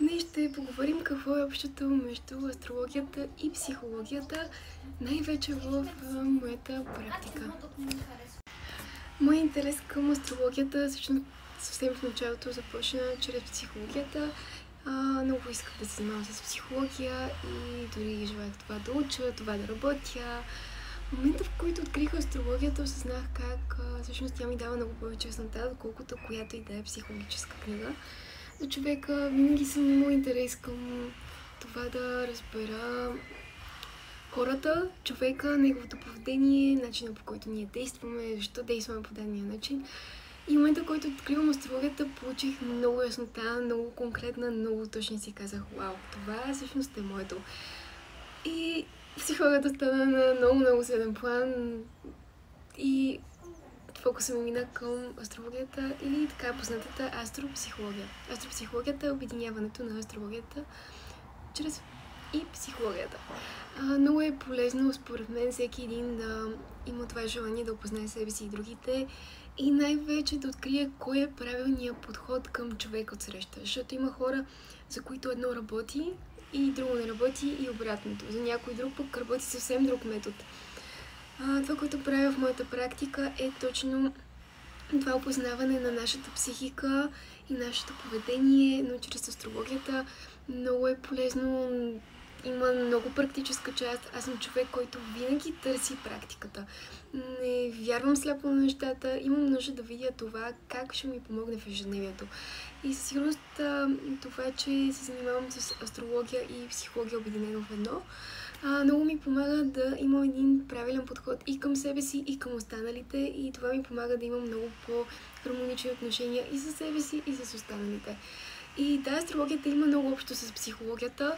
Днес ще поговорим какво е общото между астрологията и психологията, най-вече в моята практика. Моят интерес към астрологията всъщност съвсем в началото започна чрез психологията. Много исках да се занимавам с психология и дори желаях това да уча, това да работя. В момента, в който открих астрологията, осъзнах как всъщност тя ми дава много повече яснота, отколкото която и да е психологическа книга. За човека винаги съм имала интерес към това да разбера хората, човека, неговото поведение, начина по който ние действаме, защо действаме по дадения начин. И в момента, в който откривам астрологията, получих много яснота, много конкретна, много точно си казах, вау, това всъщност е моето. И психологията стана на много среден план и фокуса ми мина към астрологията или така познатата астропсихология. Астропсихологията е обединяването на астрологията чрез и психологията. Много е полезно, според мен, всеки един да има това желание да опознае себе си и другите и най-вече да открие кой е правилният подход към човек от среща. Защото има хора, за които едно работи и друго не работи и обратното. За някой друг пък работи съвсем друг метод. Това, което правя в моята практика е точно това опознаване на нашата психика и нашето поведение, но чрез астрологията много е полезно, има много практическа част. Аз съм човек, който винаги търси практиката. Не вярвам сляпо на нещата, имам нужда да видя това как ще ми помогне в ежедневието. И със сигурност това, че се занимавам с астрология и психология обединено в едно, много ми помага да имам един правилен подход и към себе си, и към останалите, и това ми помага да имам много по-хармонични отношения и с себе си, и с останалите. И тази астрологията има много общо с психологията.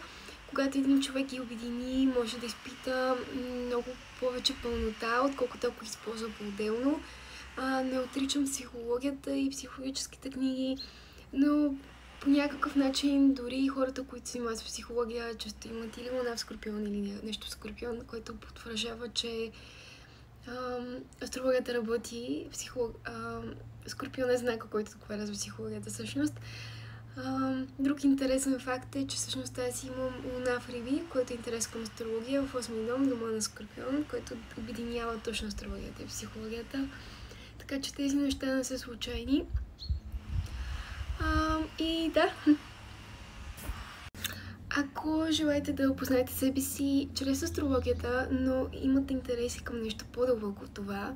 Когато един човек ги обедини, може да изпита много повече пълнота, отколкото ако използва по-отделно. Не отричам психологията и психологическите книги, но по някакъв начин дори хората, които се занимават с психология, често имат или луна в Скорпион или нещо в Скорпион, което потвърждава, че астрологията работи. Скорпион е знака, който отговаря за психологията всъщност. Друг интересен факт е, че всъщност аз имам луна в Риби, който е интерес към астрология в 8-ми дом, дома на Скорпион, който обединява точно астрологията и психологията. Така че тези неща не са случайни. И да. Ако желаете да опознаете себе си чрез астрологията, но имате интереси към нещо по-дълбоко от това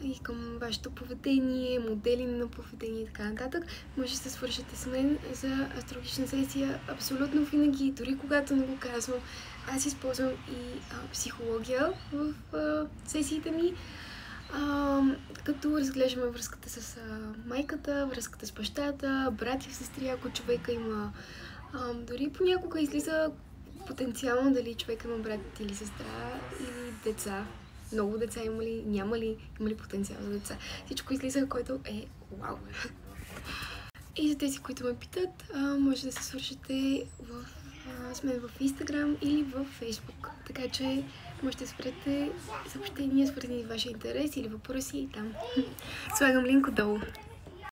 и към вашето поведение, модели на поведение и така нататък, може да се свършите с мен за астрологична сесия абсолютно винаги, дори когато не го казвам. Аз използвам и психология в сесиите ми, като разглеждаме връзката с майката, връзката с бащата, братя, сестри, ако човека има. Дори понякога излиза потенциално дали човек има брат или сестра или деца. Много деца има ли, няма ли потенциал за деца. Всичко излиза, което е вау. И за тези, които ме питат, може да се свършите с мен в Instagram или в Facebook. Така че можете да спрете съобщения, свързани с вашия интерес или въпроси и там. Слагам линк отдолу.